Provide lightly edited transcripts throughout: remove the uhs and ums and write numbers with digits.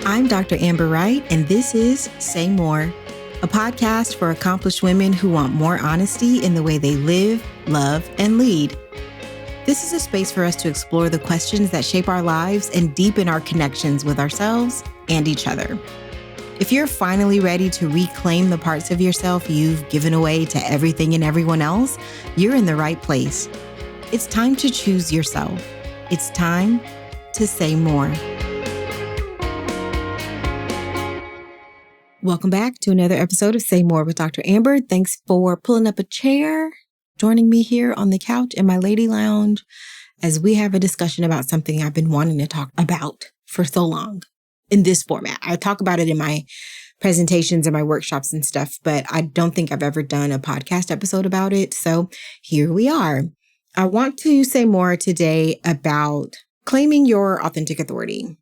I'm Dr. Amber Wright, and this is Say More, a podcast for accomplished women who want more honesty in the way they live, love, and lead. This is a space for us to explore the questions that shape our lives and deepen our connections with ourselves and each other. If you're finally ready to reclaim the parts of yourself you've given away to everything and everyone else, you're in the right place. It's time to choose yourself. It's time to say more. Welcome back to another episode of Say More with Dr. Amber. Thanks for pulling up a chair, joining me here on the couch in my lady lounge as we have a discussion about something I've been wanting to talk about for so long in this format. I talk about it in my presentations and my workshops and stuff, but I don't think I've ever done a podcast episode about it. So here we are. I want to say more today about claiming your authentic authority.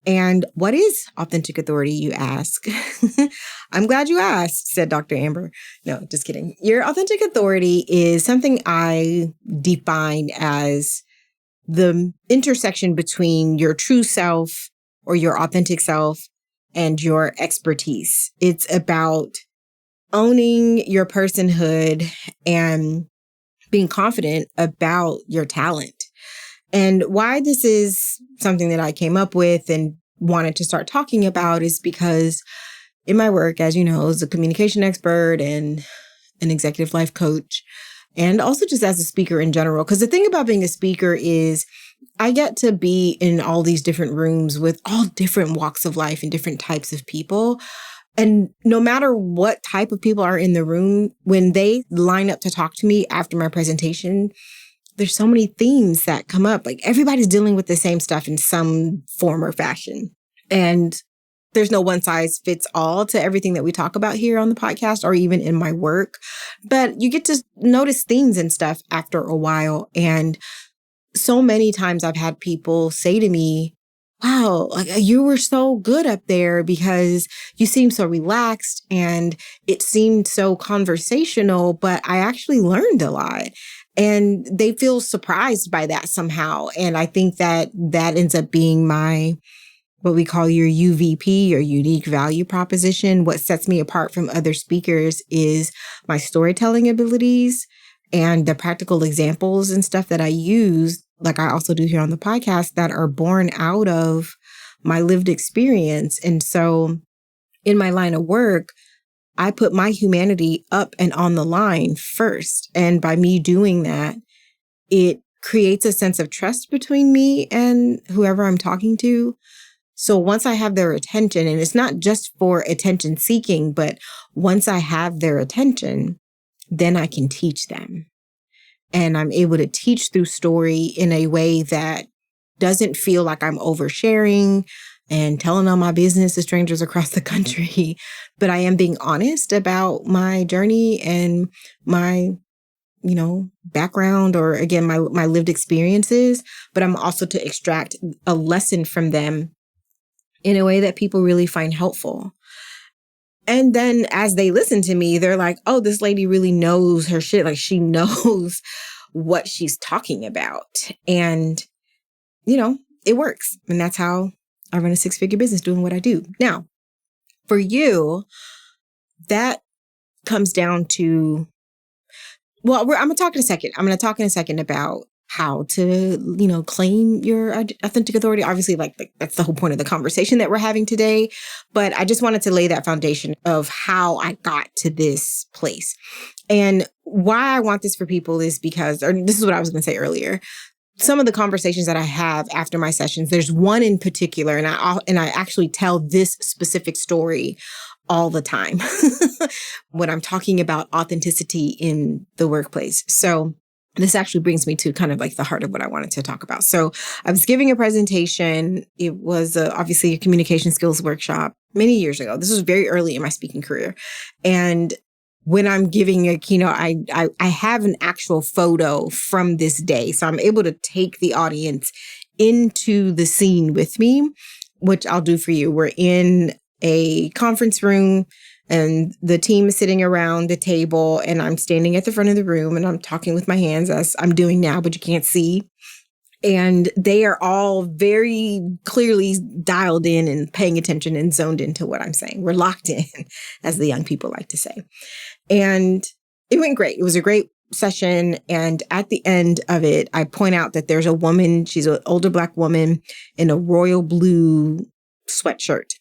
And what is authentic authority, you ask? I'm glad you asked, said Dr. Amber. No, just kidding. Your authentic authority is something I define as the intersection between your true self or your authentic self and your expertise. It's about owning your personhood and being confident about your talent. And why this is something that I came up with and wanted to start talking about is because in my work, as you know, as a communication expert and an executive life coach, and also just as a speaker in general, because the thing about being a speaker is I get to be in all these different rooms with all different walks of life and different types of people. And no matter what type of people are in the room, when they line up to talk to me after my presentation, there's so many themes that come up. Like everybody's dealing with the same stuff in some form or fashion. And there's no one size fits all to everything that we talk about here on the podcast or even in my work. But you get to notice themes and stuff after a while. And so many times I've had people say to me, wow, like you were so good up there because you seemed so relaxed and it seemed so conversational, but I actually learned a lot. And they feel surprised by that somehow. And I think that that ends up being what we call your UVP, or unique value proposition. What sets me apart from other speakers is my storytelling abilities and the practical examples and stuff that I use, like I also do here on the podcast, that are born out of my lived experience. And so in my line of work, I put my humanity up and on the line first. And by me doing that, it creates a sense of trust between me and whoever I'm talking to. So once I have their attention, and it's not just for attention seeking, but once I have their attention, then I can teach them. And I'm able to teach through story in a way that doesn't feel like I'm oversharing and telling all my business to strangers across the country. But I am being honest about my journey and my, background, or again, my lived experiences. But I'm also to extract a lesson from them in a way that people really find helpful. And then as they listen to me, they're like, oh, this lady really knows her shit. Like she knows what she's talking about. And, it works. And that's how I run a 6-figure business doing what I do. Now, for you, that comes down to, I'm going to talk in a second. I'm going to talk in a second about how to, claim your authentic authority. Obviously, that's the whole point of the conversation that we're having today. But I just wanted to lay that foundation of how I got to this place. And why I want this for people is because, or this is what I was going to say earlier, some of the conversations that I have after my sessions, there's one in particular, and I actually tell this specific story all the time when I'm talking about authenticity in the workplace. So this actually brings me to kind of like the heart of what I wanted to talk about. So I was giving a presentation. It was obviously a communication skills workshop many years ago. This was very early in my speaking career. And when I'm giving a keynote, I have an actual photo from this day. So I'm able to take the audience into the scene with me, which I'll do for you. We're in a conference room and the team is sitting around the table and I'm standing at the front of the room and I'm talking with my hands as I'm doing now, but you can't see. And they are all very clearly dialed in and paying attention and zoned into what I'm saying. We're locked in, as the young people like to say. And it went great. It was a great session. And at the end of it, I point out that there's a woman, she's an older Black woman in a royal blue sweatshirt.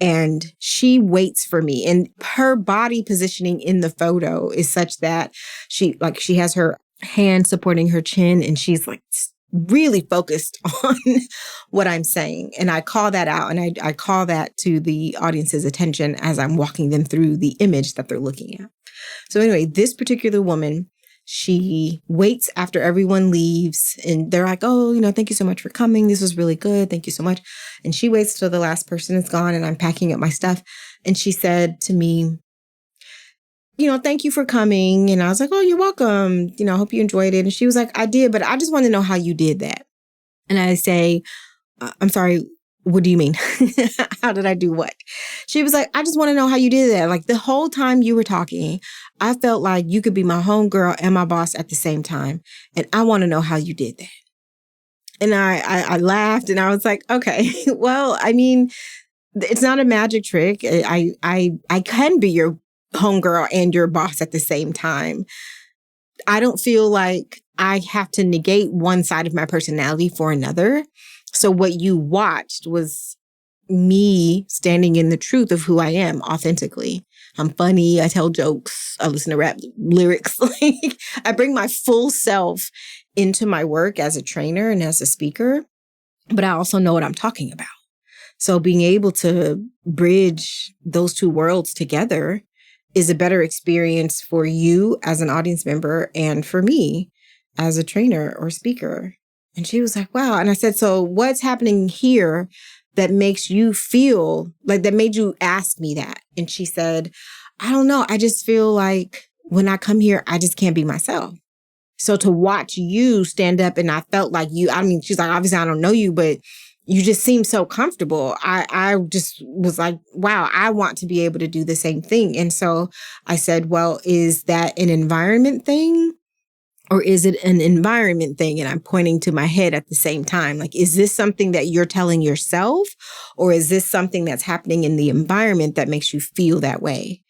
And she waits for me. And her body positioning in the photo is such that she has her hand supporting her chin and she's like really focused on what I'm saying. And I call that out and I call that to the audience's attention as I'm walking them through the image that they're looking at. So anyway, this particular woman, she waits after everyone leaves and they're like, oh, thank you so much for coming. This was really good. Thank you so much. And she waits till the last person is gone and I'm packing up my stuff. And she said to me, thank you for coming. And I was like, oh, you're welcome. I hope you enjoyed it. And she was like, I did, but I just want to know how you did that. And I say, I'm sorry, what do you mean? How did I do what? She was like, I just want to know how you did that. Like the whole time you were talking, I felt like you could be my homegirl and my boss at the same time. And I want to know how you did that. And I laughed and I was like, okay, well, I mean, it's not a magic trick. I can be your homegirl and your boss at the same time. I don't feel like I have to negate one side of my personality for another. So what you watched was me standing in the truth of who I am authentically. I'm funny. I tell jokes. I listen to rap lyrics. Like I bring my full self into my work as a trainer and as a speaker, but I also know what I'm talking about. So being able to bridge those two worlds together is a better experience for you as an audience member and for me as a trainer or speaker. And she was like, wow. And I said, so what's happening here that makes you feel like that made you ask me that? And she said, I don't know. I just feel like when I come here, I just can't be myself. So to watch you stand up and I felt like you, I mean, she's like, obviously I don't know you, but you just seem so comfortable. I just was like, wow, I want to be able to do the same thing. And so I said, well, is that an environment thing? Or is it an environment thing? And I'm pointing to my head at the same time. Like, is this something that you're telling yourself? Or is this something that's happening in the environment that makes you feel that way?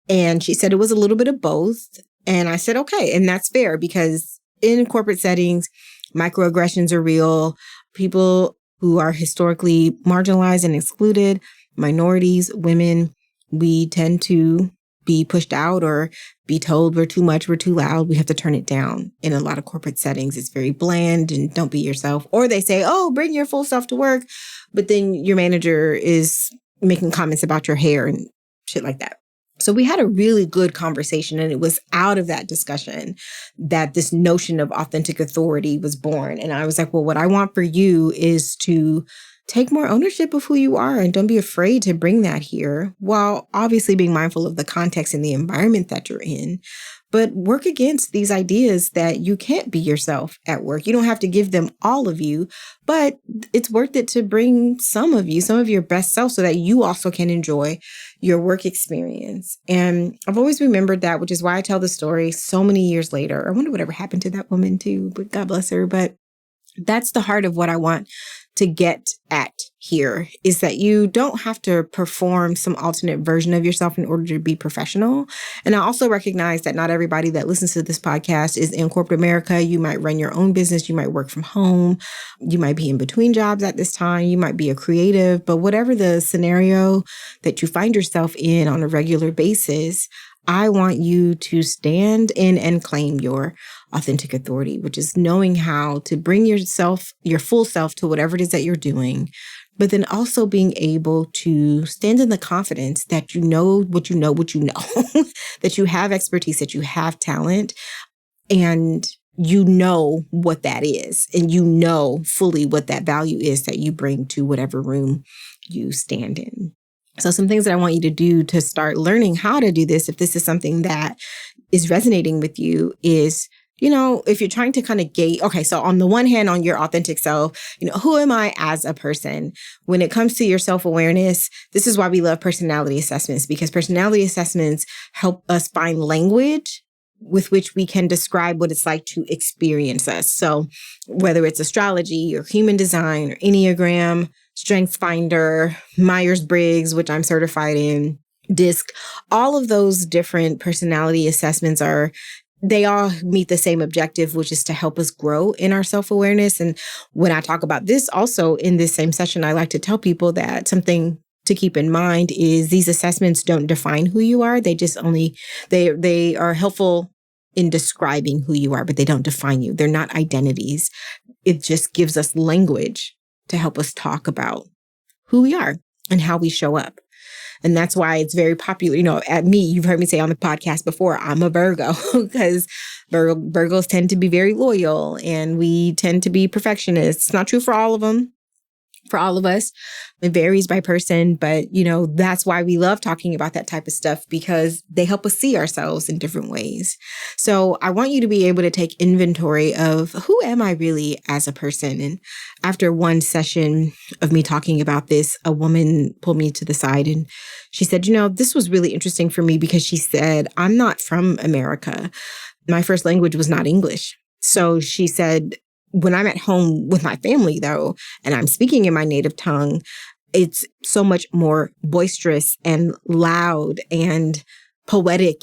And she said it was a little bit of both. And I said, okay. And that's fair because in corporate settings, microaggressions are real. People who are historically marginalized and excluded, minorities, women, we tend to be pushed out or be told we're too much, we're too loud, we have to turn it down. In a lot of corporate settings, it's very bland and don't be yourself. Or they say, oh, bring your full self to work. But then your manager is making comments about your hair and shit like that. So we had a really good conversation, and it was out of that discussion that this notion of authentic authority was born. And I was like, well, what I want for you is to take more ownership of who you are and don't be afraid to bring that here, while obviously being mindful of the context and the environment that you're in. But work against these ideas that you can't be yourself at work. You don't have to give them all of you, but it's worth it to bring some of you, some of your best self, so that you also can enjoy your work experience. And I've always remembered that, which is why I tell the story so many years later. I wonder whatever happened to that woman too, but God bless her. But that's the heart of what I want to get at here, is that you don't have to perform some alternate version of yourself in order to be professional. And I also recognize that not everybody that listens to this podcast is in corporate America. You might run your own business. You might work from home. You might be in between jobs at this time. You might be a creative, but whatever the scenario that you find yourself in on a regular basis, I want you to stand in and claim your authentic authority, which is knowing how to bring yourself, your full self, to whatever it is that you're doing, but then also being able to stand in the confidence that you know what you know, that you have expertise, that you have talent, and you know what that is, and you know fully what that value is that you bring to whatever room you stand in. So some things that I want you to do to start learning how to do this, if this is something that is resonating with you, is, if you're trying to kind of gauge, okay, so on the one hand, on your authentic self, who am I as a person? When it comes to your self-awareness, this is why we love personality assessments, because personality assessments help us find language with which we can describe what it's like to experience us. So whether it's astrology or human design or Enneagram, Strengths Finder, Myers-Briggs, which I'm certified in, DISC, all of those different personality assessments they all meet the same objective, which is to help us grow in our self-awareness. And when I talk about this also in this same session, I like to tell people that something to keep in mind is these assessments don't define who you are. They are helpful in describing who you are, but they don't define you. They're not identities. It just gives us language to help us talk about who we are and how we show up. And that's why it's very popular. At me, you've heard me say on the podcast before, I'm a Virgo, because Virgos tend to be very loyal and we tend to be perfectionists. It's not true for all of them. For all of us, it varies by person, but that's why we love talking about that type of stuff, because they help us see ourselves in different ways. So I want you to be able to take inventory of who am I really as a person? And after one session of me talking about this, a woman pulled me to the side and she said, this was really interesting for me, because she said, I'm not from America. My first language was not English. So she said, when I'm at home with my family, though, and I'm speaking in my native tongue, it's so much more boisterous and loud and poetic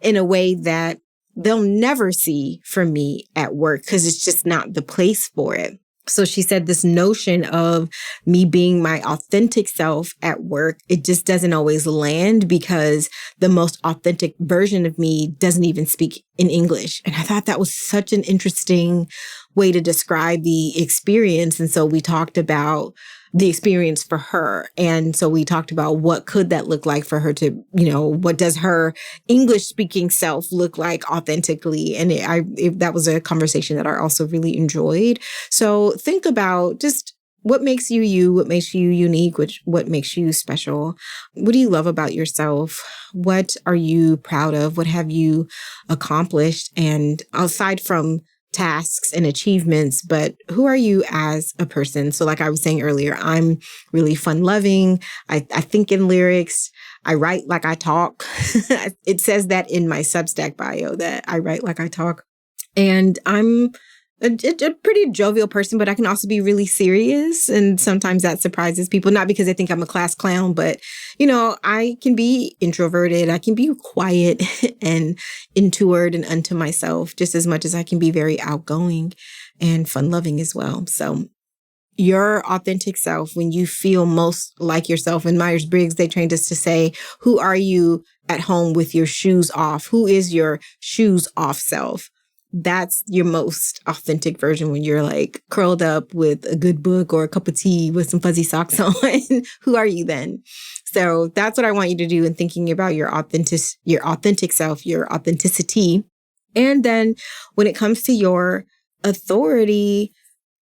in a way that they'll never see from me at work, because it's just not the place for it. So she said this notion of me being my authentic self at work, it just doesn't always land, because the most authentic version of me doesn't even speak in English. And I thought that was such an interesting way to describe the experience. And so we talked about the experience for her. And so we talked about what could that look like for her to, what does her English speaking self look like authentically? And that was a conversation that I also really enjoyed. So think about just what makes you you, what makes you unique, what makes you special. What do you love about yourself? What are you proud of? What have you accomplished? And aside from tasks and achievements, but who are you as a person? So like I was saying earlier, I'm really fun loving. I think in lyrics. I write like I talk. It says that in my Substack bio that I write like I talk. And I'm a pretty jovial person, but I can also be really serious. And sometimes that surprises people, not because they think I'm a class clown, but, I can be introverted. I can be quiet and inward and unto myself just as much as I can be very outgoing and fun loving as well. So your authentic self, when you feel most like yourself, in Myers-Briggs, they trained us to say, who are you at home with your shoes off? Who is your shoes off self? That's your most authentic version, when you're like curled up with a good book or a cup of tea with some fuzzy socks on. Who are you then? So that's what I want you to do in thinking about your authentic self, your authenticity. And then when it comes to your authority,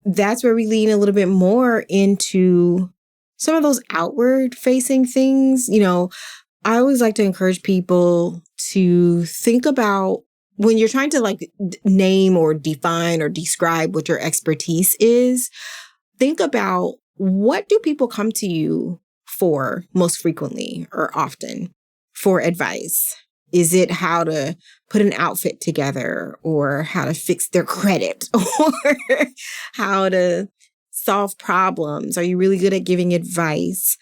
that's where we lean a little bit more into some of those outward facing things. I always like to encourage people to think about, when you're trying to name or define or describe what your expertise is, think about, what do people come to you for most frequently or often for advice? Is it how to put an outfit together, or how to fix their credit, or how to solve problems? Are you really good at giving advice?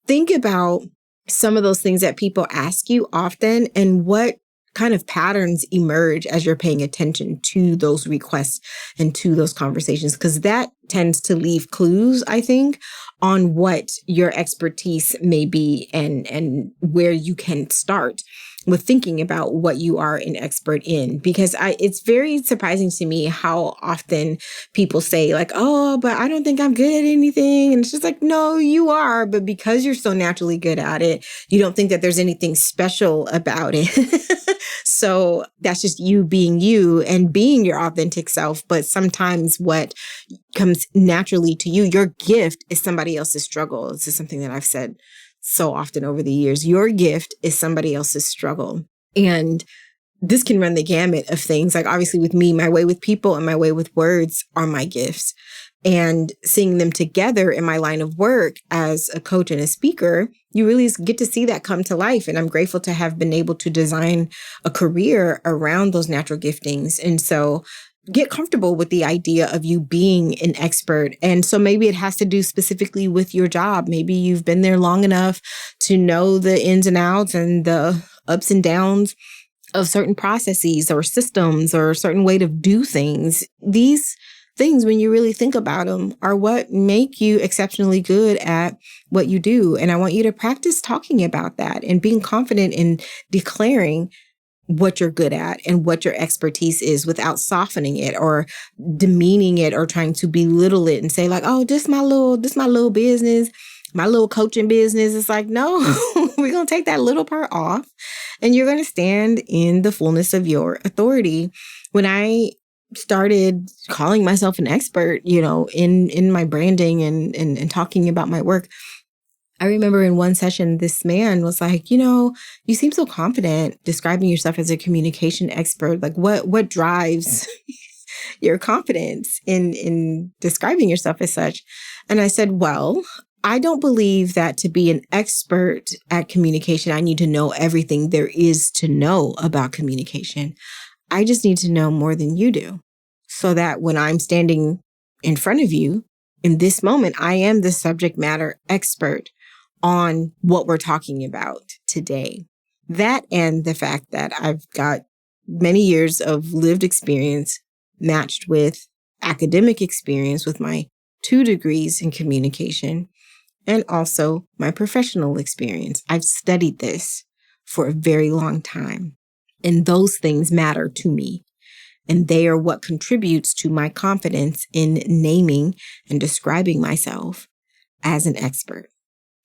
Think about some of those things that people ask you often, and what kind of patterns emerge as you're paying attention to those requests and to those conversations, because that tends to leave clues, I think, on what your expertise may be and where you can start with thinking about what you are an expert in. Because it's very surprising to me how often people say oh, but I don't think I'm good at anything. And it's just no, you are. But because you're so naturally good at it, you don't think that there's anything special about it. So that's just you being you and being your authentic self. But sometimes what comes naturally to you, your gift, is somebody else's struggle. This is something that I've said so often over the years. Your gift is somebody else's struggle. And this can run the gamut of things. Obviously with me, my way with people and my way with words are my gifts. and seeing them together in my line of work as a coach and a speaker, you really get to see that come to life. And I'm grateful to have been able to design a career around those natural giftings. And so get comfortable with the idea of you being an expert. And so maybe it has to do specifically with your job. Maybe you've been there long enough to know the ins and outs and the ups and downs of certain processes or systems or a certain way to do things. These things, when you really think about them, are what make you exceptionally good at what you do. And I want you to practice talking about that and being confident in declaring what you're good at and what your expertise is without softening it or demeaning it or trying to belittle it and say like, oh, this my little business, my little coaching business. It's like, no, we're going to take that little part off and you're going to stand in the fullness of your authority. When I started calling myself an expert, in my branding and talking about my work, I remember in one session, this man was like, you seem so confident describing yourself as a communication expert. Like what drives your confidence in describing yourself as such? And I said, well, I don't believe that to be an expert at communication, I need to know everything there is to know about communication. I just need to know more than you do so that when I'm standing in front of you in this moment, I am the subject matter expert on what we're talking about today. That and the fact that I've got many years of lived experience matched with academic experience with my 2 degrees in communication and also my professional experience. I've studied this for a very long time, and those things matter to me. And they are what contributes to my confidence in naming and describing myself as an expert.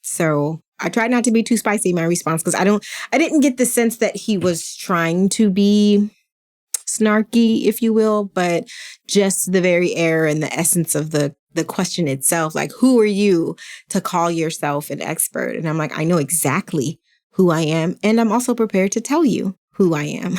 So I tried not to be too spicy in my response because I didn't get the sense that he was trying to be snarky, if you will, but just the very air and the essence of the question itself, like, who are you to call yourself an expert? And I'm like, I know exactly who I am. And I'm also prepared to tell you who I am.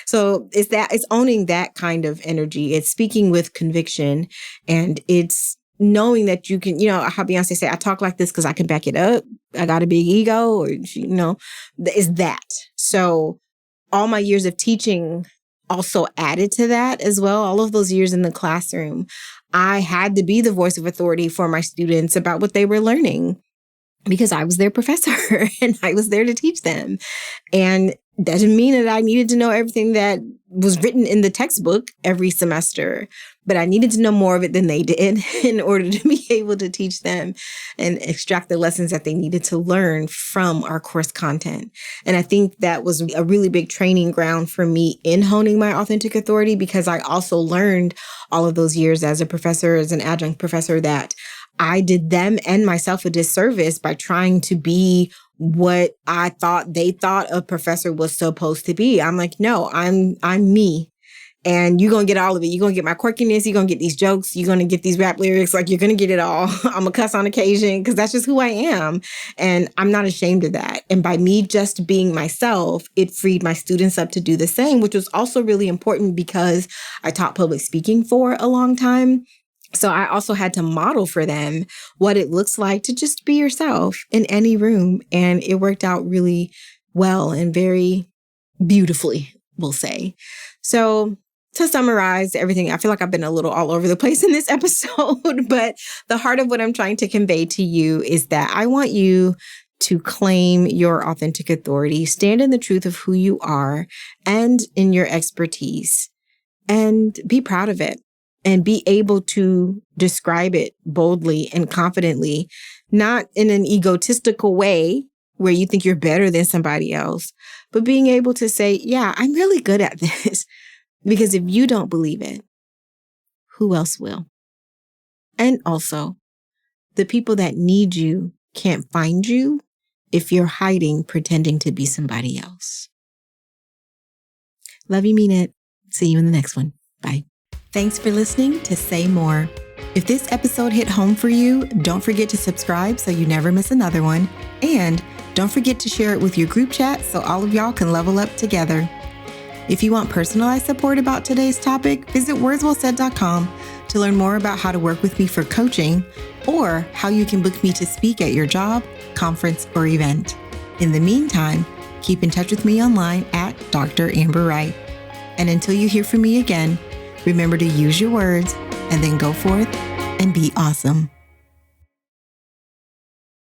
So it's owning that kind of energy. It's speaking with conviction, and it's knowing that you can, how Beyonce say, I talk like this because I can back it up. I got a big ego, or, is that. So all my years of teaching also added to that as well. All of those years in the classroom, I had to be the voice of authority for my students about what they were learning because I was their professor and I was there to teach them. And doesn't mean that I needed to know everything that was written in the textbook every semester, but I needed to know more of it than they did in order to be able to teach them and extract the lessons that they needed to learn from our course content. And I think that was a really big training ground for me in honing my authentic authority, because I also learned all of those years as a professor, as an adjunct professor, that I did them and myself a disservice by trying to be what I thought they thought a professor was supposed to be. I'm like, no, I'm me. And you're going to get all of it. You're going to get my quirkiness. You're going to get these jokes. You're going to get these rap lyrics. Like, you're going to get it all. I'm a cuss on occasion because that's just who I am. And I'm not ashamed of that. And by me just being myself, it freed my students up to do the same, which was also really important because I taught public speaking for a long time. So I also had to model for them what it looks like to just be yourself in any room. And it worked out really well and very beautifully, we'll say. So to summarize everything, I feel like I've been a little all over the place in this episode, but the heart of what I'm trying to convey to you is that I want you to claim your authentic authority, stand in the truth of who you are and in your expertise, and be proud of it. And be able to describe it boldly and confidently, not in an egotistical way where you think you're better than somebody else, but being able to say, yeah, I'm really good at this. Because if you don't believe it, who else will? And also, the people that need you can't find you if you're hiding, pretending to be somebody else. Love you, mean it. See you in the next one. Bye. Thanks for listening to Say More. If this episode hit home for you, don't forget to subscribe so you never miss another one. And don't forget to share it with your group chat so all of y'all can level up together. If you want personalized support about today's topic, visit wordswellsaid.com To learn more about how to work with me for coaching or how you can book me to speak at your job, conference, or event. In the meantime, keep in touch with me online at Dr. Amber Wright. And until you hear from me again, remember to use your words and then go forth and be awesome.